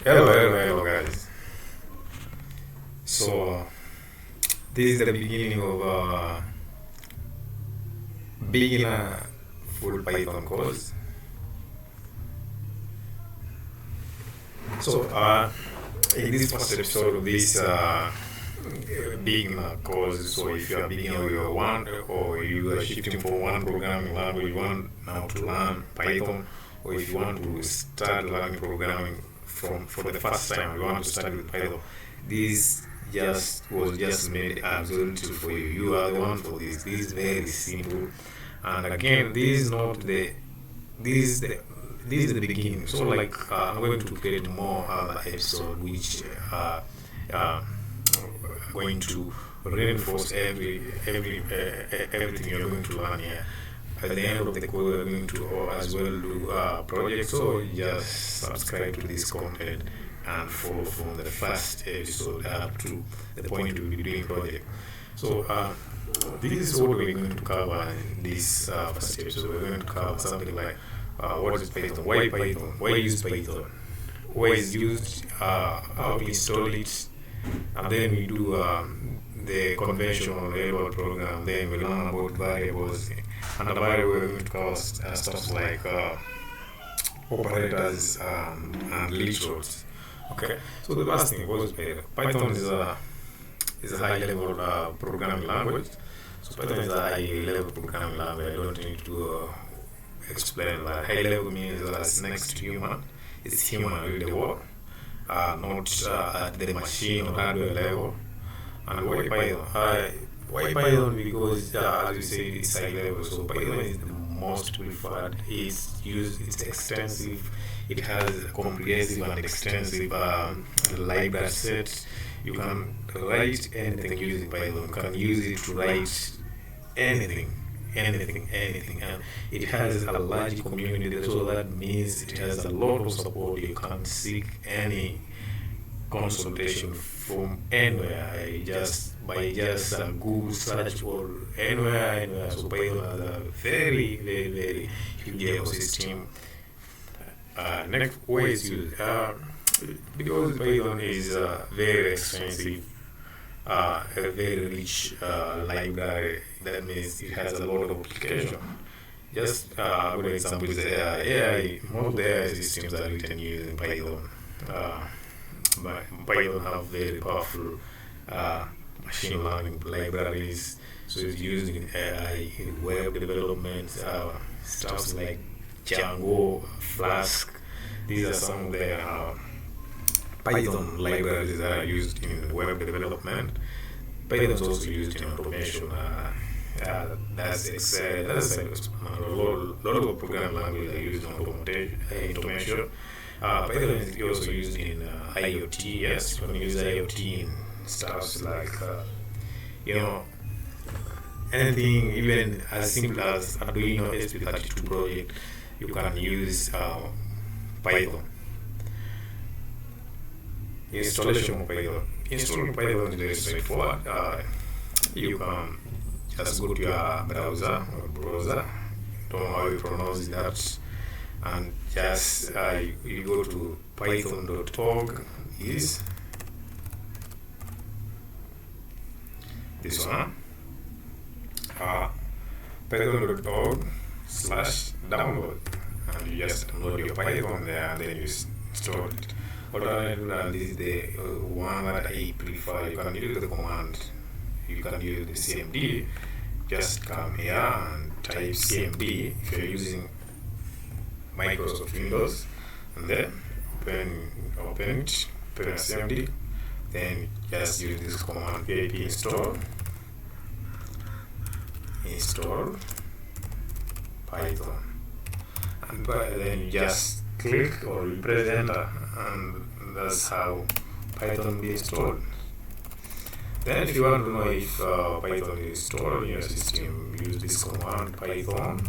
Hello, guys. So, this is the beginning of beginner full Python course. So, in this first episode of this beginner course, so if you are beginner you want, or you are shifting from one programming language, you want now to learn Python, or if you want to start learning programming for the first time, you want to start with Python, this just made absolutely for you. You are the one for this. This is very simple. And again, this is not the this is the beginning. So I'm going to create more other episode which going to reinforce everything you're going to learn here. At the end of the course, we're going to as well do projects. So just subscribe to this content and follow from the first episode up to the point we'll be doing project. So this is what we're going to cover in this first episode. We're going to cover something like what is Python, why use Python, why is used, how we install it, and then we do the conventional railroad program. Then we learn about variables, and the variable we're going to cover stuff like operators and literals. Okay, so the last thing was Python is a high-level programming language. So Python is a high-level programming language. I don't need to explain that. High-level means it's next to human. It's human with the world, not at the machine or hardware level. And why Python? Why Python? Because as you say, it's high-level. So Python is the most preferred. It's extensive. It has a comprehensive and extensive library set. You can write anything using Python. You can use it to write anything, and it has a large community. So that means it has a lot of support. You can seek any consultation from anywhere, by just a Google search or anywhere. So Python has a very huge ecosystem. Next way is used because Python is very expensive, a very rich library. That means it has a lot of application. Just a good example is AI. Most of the AI systems are written using Python. But Python have very powerful machine learning libraries. So it's used in AI, in web development, stuff like Django, Flask. These are some of the Python libraries that are used in web development. Python is also used in automation. That's Excel. That's a lot of programming languages are used in automation. Python is also used in IoT. Yes, you can use IoT in stuff like anything, even as simple as Arduino SP32 project. You can use Python. Installation of Python. Installing Python is very straightforward. You can just go to your browser, don't know how you pronounce that, and just you go to python.org. Is this one? python.org/download, and you just download your Python there, and then you install it. Alternatively, this is the one that I prefer. You can use the command. You can use the CMD. Just come here and type CMD if you're using Microsoft Windows, and then open a CMD. Then just use this command pip install Python, and then you just click or you press enter, and that's how Python be installed. Then if you want to know if Python is installed in your system, use this command python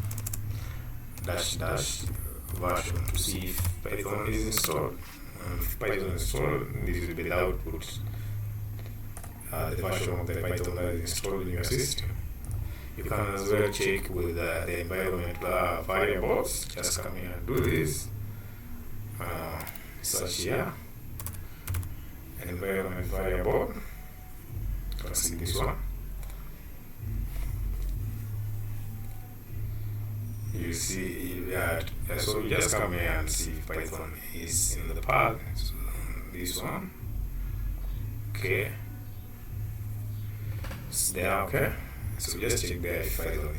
--version to see if Python is installed. And if Python is installed, this will be the output, the version of the Python that is installed in your system. You can as well check with the environment variables. Just come here and do this. Search here, environment variable. Let's see this one. You see that, so you just come here and see if Python is in the path. So this one, okay, it's there, okay. So just check there if Python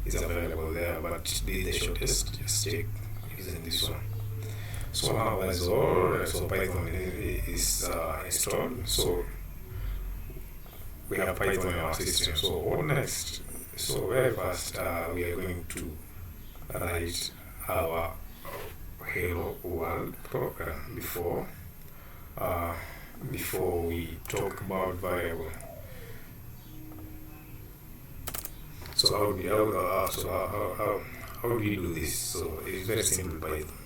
is available there, but be the shortest, just check using this one. So now that's all. So Python is installed. So we have Python in our system. So what next? So very fast, we are going to write our Hello World program before we talk about variable. So how do we do this? So it's very simple. Python.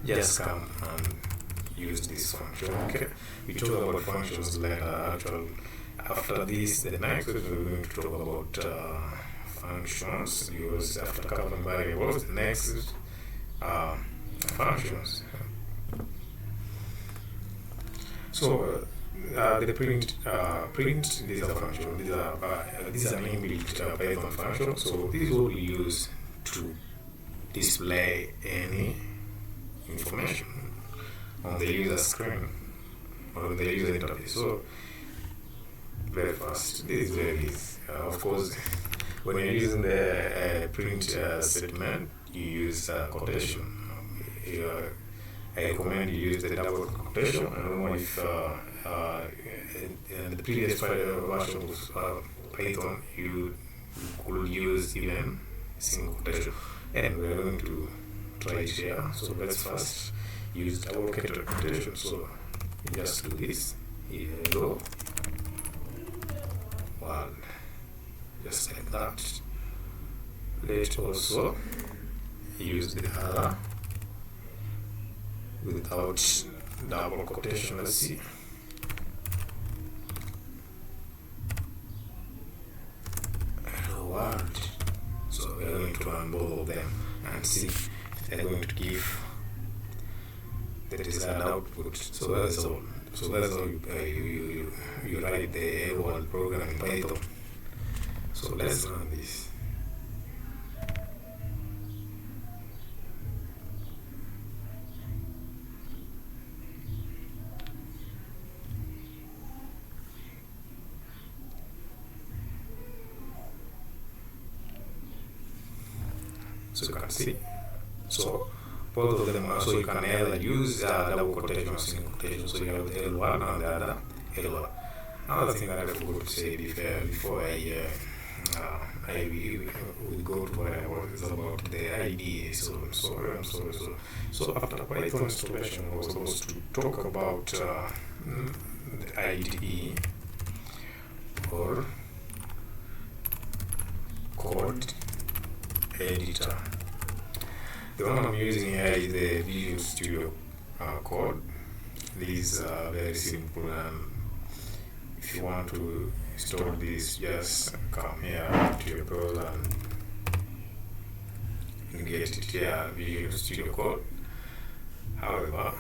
Just come and use this function. Okay, we talk about functions later. After this, the next we're going to talk about functions. Because after covering variables, the next is functions. So the print these are functions. These are inbuilt Python functions. So this is what we use to display any information on the user screen or the user interface. So very fast. This is very easy. Of course, when you're using the print statement, you use quotation. I recommend you use the double quotation. I don't know if in the previous version of Python you could use even single quotation, and we're going to try it here. So let's first use double quotation. So you just do this. Hello world, just like that. Let's also use the other without double quotation. Let's see. Hello world. So we are going to run both of them and see if they're going to give the desired output. So that's all. So that's how you write the Hello World program in Python. So let's run this. So you can see. So both of them are, so you can either use double quotation or single quotation. So you have the L1 and the other L1. Another thing that I forgot to say before I will go to variable is about the IDE. I'm sorry. So after Python installation, I was supposed to talk about the IDE or code editor. The one I'm using here is the Visual Studio Code. These are very simple, and if you want to install this, just come here to your browser and get it here, Visual Studio Code. However,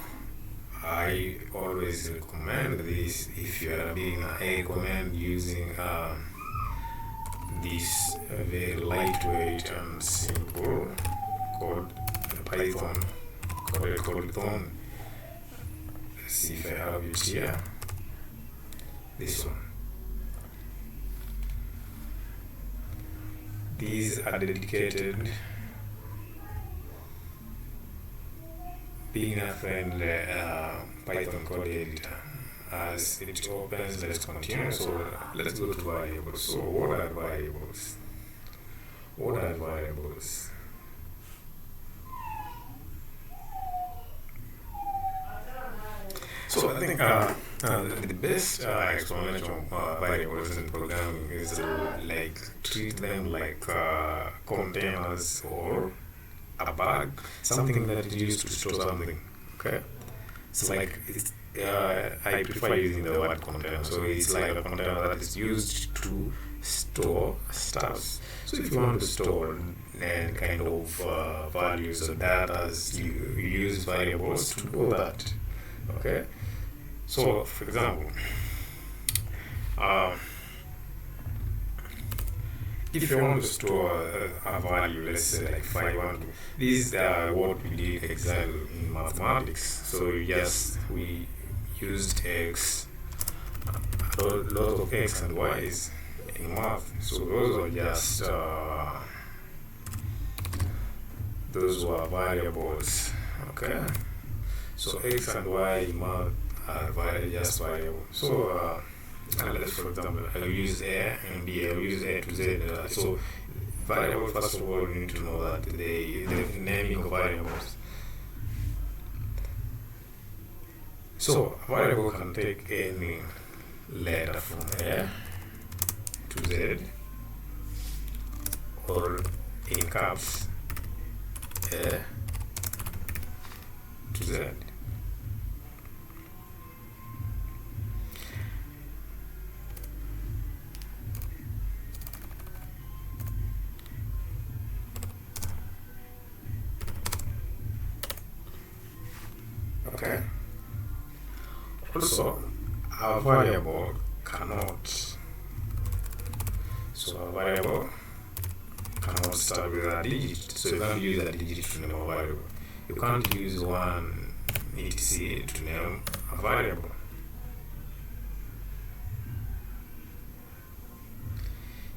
I always recommend this if you are being I recommend using this very lightweight and simple code Python called Python. Let's see if I have it here. This one. These are dedicated beginner-friendly Python code editor. As it opens, let's continue. So let's go to variables. So what are variables? So I think the best explanation of variables in programming is to treat them like containers or a bag, something that is used to store something. Okay, so I prefer using the word container. So it's like a container that is used to store stuff. So if you want to store and kind of values or data, you use variables to do that. Okay, So, for example, uh, if you want to store a value, let's say like 500, this is what we did exactly in mathematics. So we used x, a lot of x and y's in math. So those were variables. Okay. So x and y in math are just variable. So let's, for example, I'll use a and b. I'll use a to z. So variable, first of all, you need to know that the naming of variables. So a variable can take any letter from a to z, or in caps a to z. Okay. Also, a variable cannot. So a variable cannot start with a digit. So you can't use a digit to name a variable. You can't use one etc to name a variable.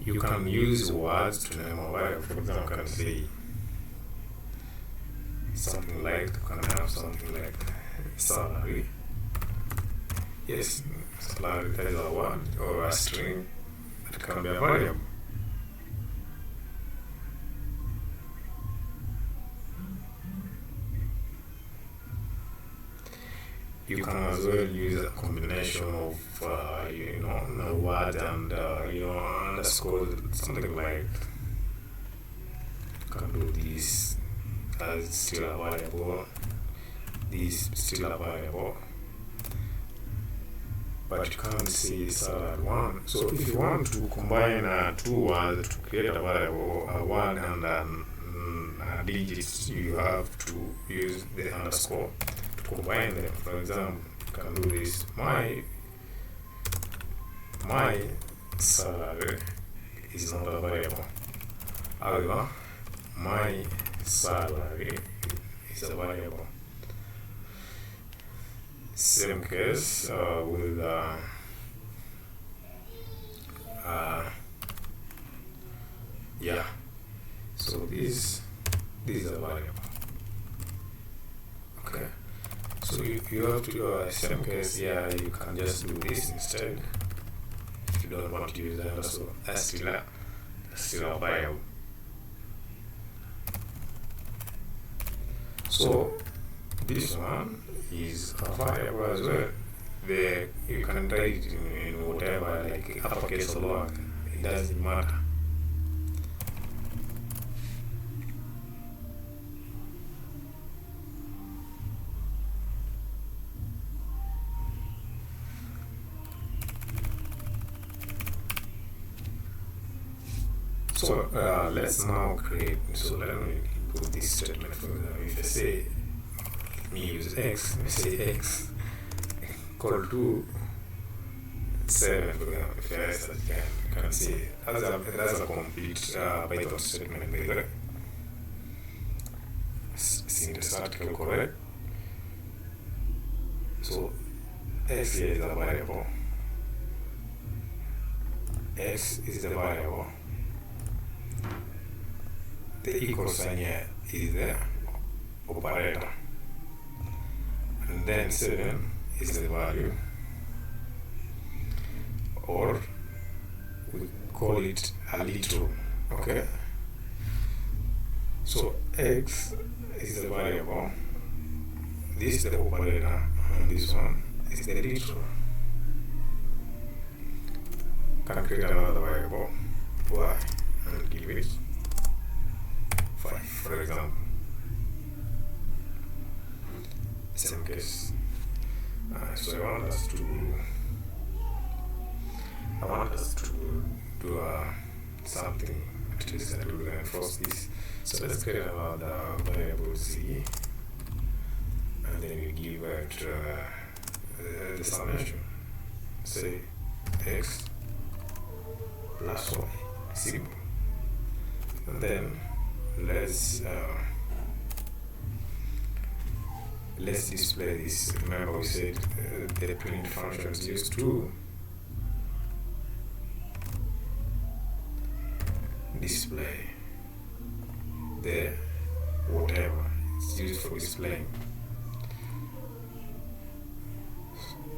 You can use words to name a variable. For example, you can say something like, you can have something like salary. Yes, salary is a word or a string that can be a variable. You can as well use a combination of a word and underscore, something like, you can do this as still a variable, this still a variable, but you can't say salary one. So if you want to combine two words to create a variable, a word and a digit, you have to use the underscore to combine them. For example, you can do this: my salary is not a variable. However, my salary is a variable. Same case with so this is a variable. Okay, so you have to do same case. You can just do this instead if you don't want to use that. So that's still a variable. So this one is a variable as well. You can write it in whatever, like uppercase or lower. It doesn't matter. So let's now create. So let me put this statement. For example, if I say, let me use x. Let me say x equal to 7. For example, if I say that, you can see that's a complete Python statement. By the way, syntax article correct. So x here is a variable. X is the variable. The equal sign here is the operator, and then 7 is the value, or we call it a literal. Okay, so x is the variable, this is the operator, and this one is the literal. Can create another variable y and give it 5, for example. Same case. So I want us to do something at least that will reinforce this. So let's create another variable c, and then we give it the summation. Say x plus y, simple. And then let's display this. Remember we said the print function is used to display the whatever it's used for displaying.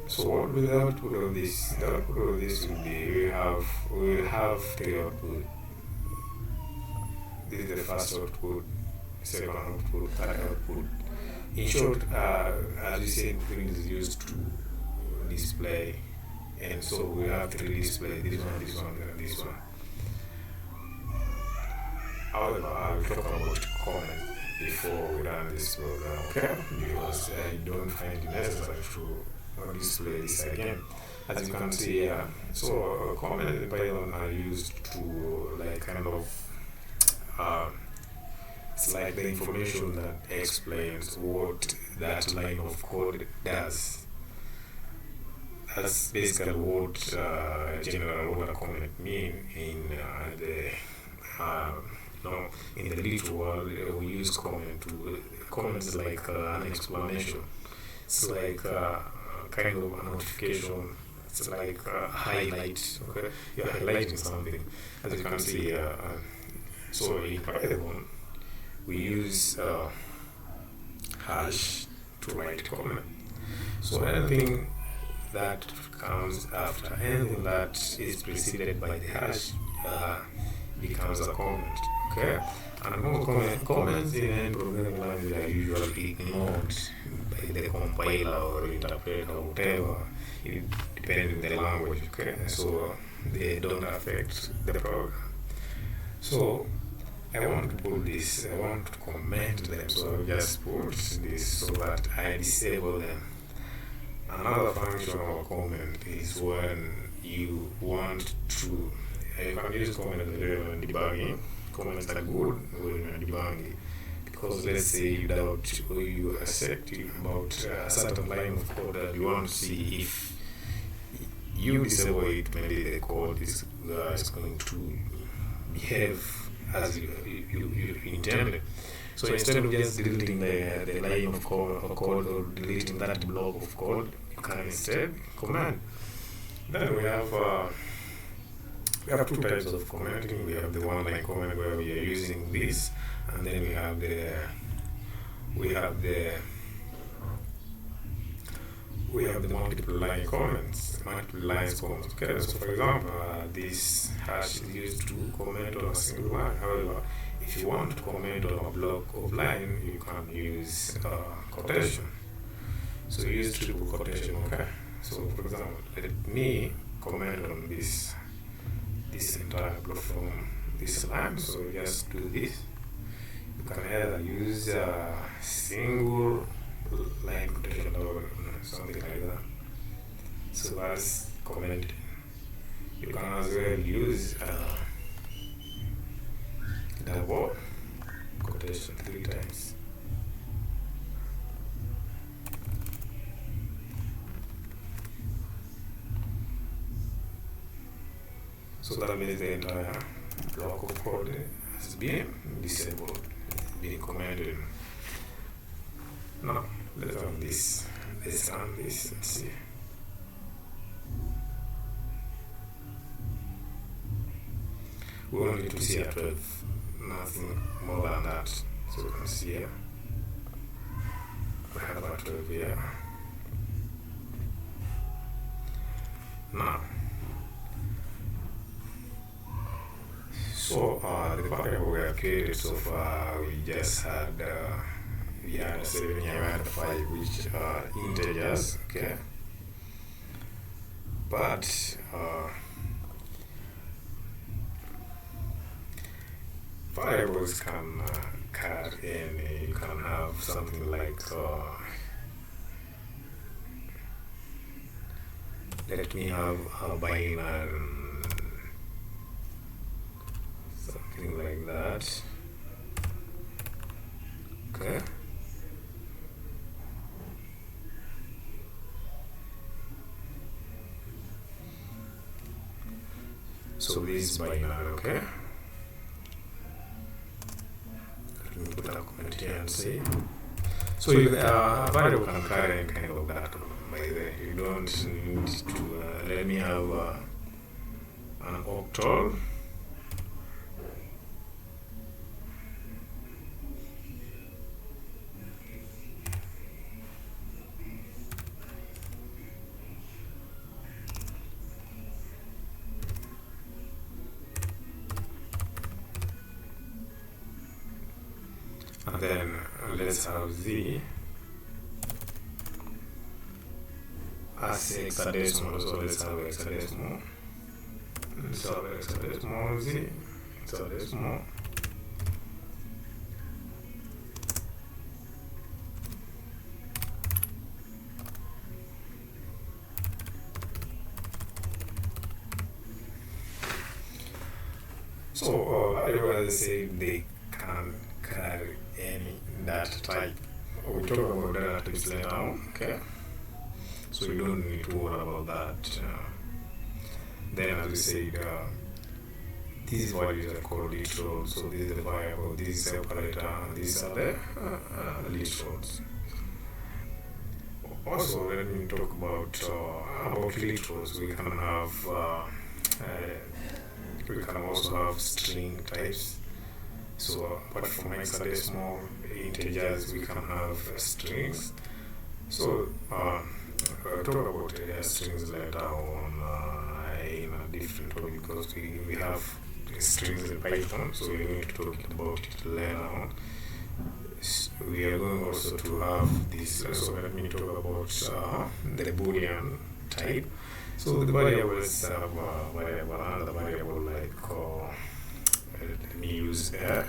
So what will the output of this? The output of this will be we will have three output. This is the first output, second output, third output. In short, as we said, print is used to display, and so we have three displays: this one, this one, and this one. However, I will talk about comment before we run this program, okay? Because I don't find it necessary to display this again. As you can see here, so comments in Python are used to like kind of it's like the information that explains what that line of code does. That's basically what general order comment mean in the in the literal world. We use comments like an explanation. It's like kind of a notification. It's like a highlight. Okay, you're highlighting something, as you can see. So in Python, we use hash to write comment. So anything that comes after, anything that is preceded by the hash becomes a comment. Okay, and most comments in any programming language are usually ignored by the compiler or interpreter or whatever, depending on the language. Okay, so they don't affect the program. So I want to put this, I want to comment them, so I'll just put this so that I disable them. Another function of a comment is when you want to, you can use comment as a debugging. Comments are good when you're debugging, because let's say you doubt or you are certain about a certain line of code that you want to see if you disable it, maybe the code is going to behave as you intended. So instead of just deleting the line of code or deleting that block of code, you can instead comment. Then we have two types of commenting. We have the one-line comment where we are using this, and then we have the multiple line comments, multiple lines comments. Okay, so for example, this hash is used to comment on a single line. However, if you want to comment on a block of line, you can use quotation. So you use triple quotation. Okay, so for example, let me comment on this entire block from this line. So just do this. You can either use a single line quotation or something like that. So that's commenting. You can as well use double quotation 3 times. So that means the entire block of code has been disabled, being commented. Now let's run this. Let's run this and see. We only need to see a 12, nothing more than that. So you can see here, we have a 12 here. Now, so the variable we have created so far, we just had we had 7 here, we had 5, which are integers. Okay, but variables can carry any. You can have something like let me have a binary, something like that. Okay, So this is binary, okay? Let me put a comment here and say. So a variable can carry any kind of data. By the way, you don't need to let me have an octal. And then let's have z as hexadecimal, so let's have hexadecimal. Let's have hexadecimal z, hexadecimal. So I say they can carry any data type. We'll talk about data types later on, okay? So you don't need to worry about that. Then, as we said, these values are called literals. So this is the variable, this is the operator, and these are the literals. Also, let me talk about literals. We can have we can also have string types. So apart from hexadecimal integers, we can have strings. So we'll talk about strings later on in a different way, because we have strings in Python, so we're going to talk about it later on. We are going also to have this, so let me talk about the Boolean type. So the variables have another variable like let me use air.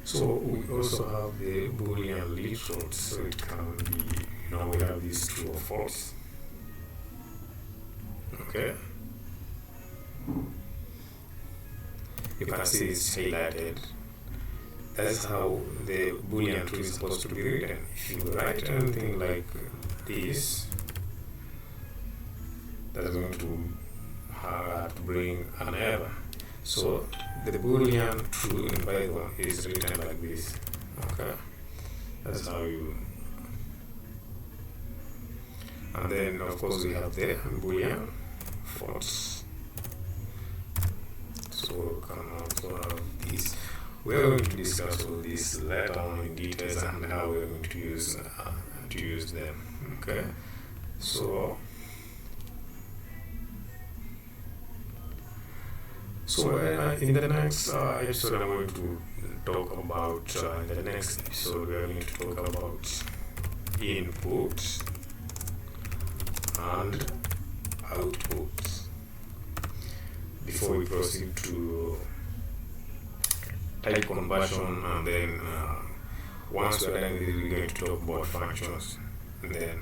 So we also have the Boolean literals, so it can be, we have these true or false. Okay. You can see it's highlighted. That's how the Boolean true is supposed to be written. If you write anything like this, that's going to bring an error. So the Boolean true in Python is written like this. Okay, that's how you. And then of course we have the Boolean false. So we can also have this. We are going to discuss all this later on in details and how we are going to use them. Okay, so in the next episode, I'm going to talk about, in the next episode, we are going to talk about input and output before we proceed to type conversion, and then once we're done with it, we're going to talk about functions. And then,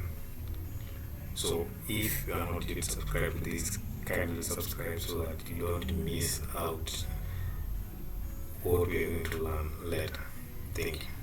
so if you are not yet subscribed to this, kindly subscribe so that you don't miss out what we are going to learn later. Thank you.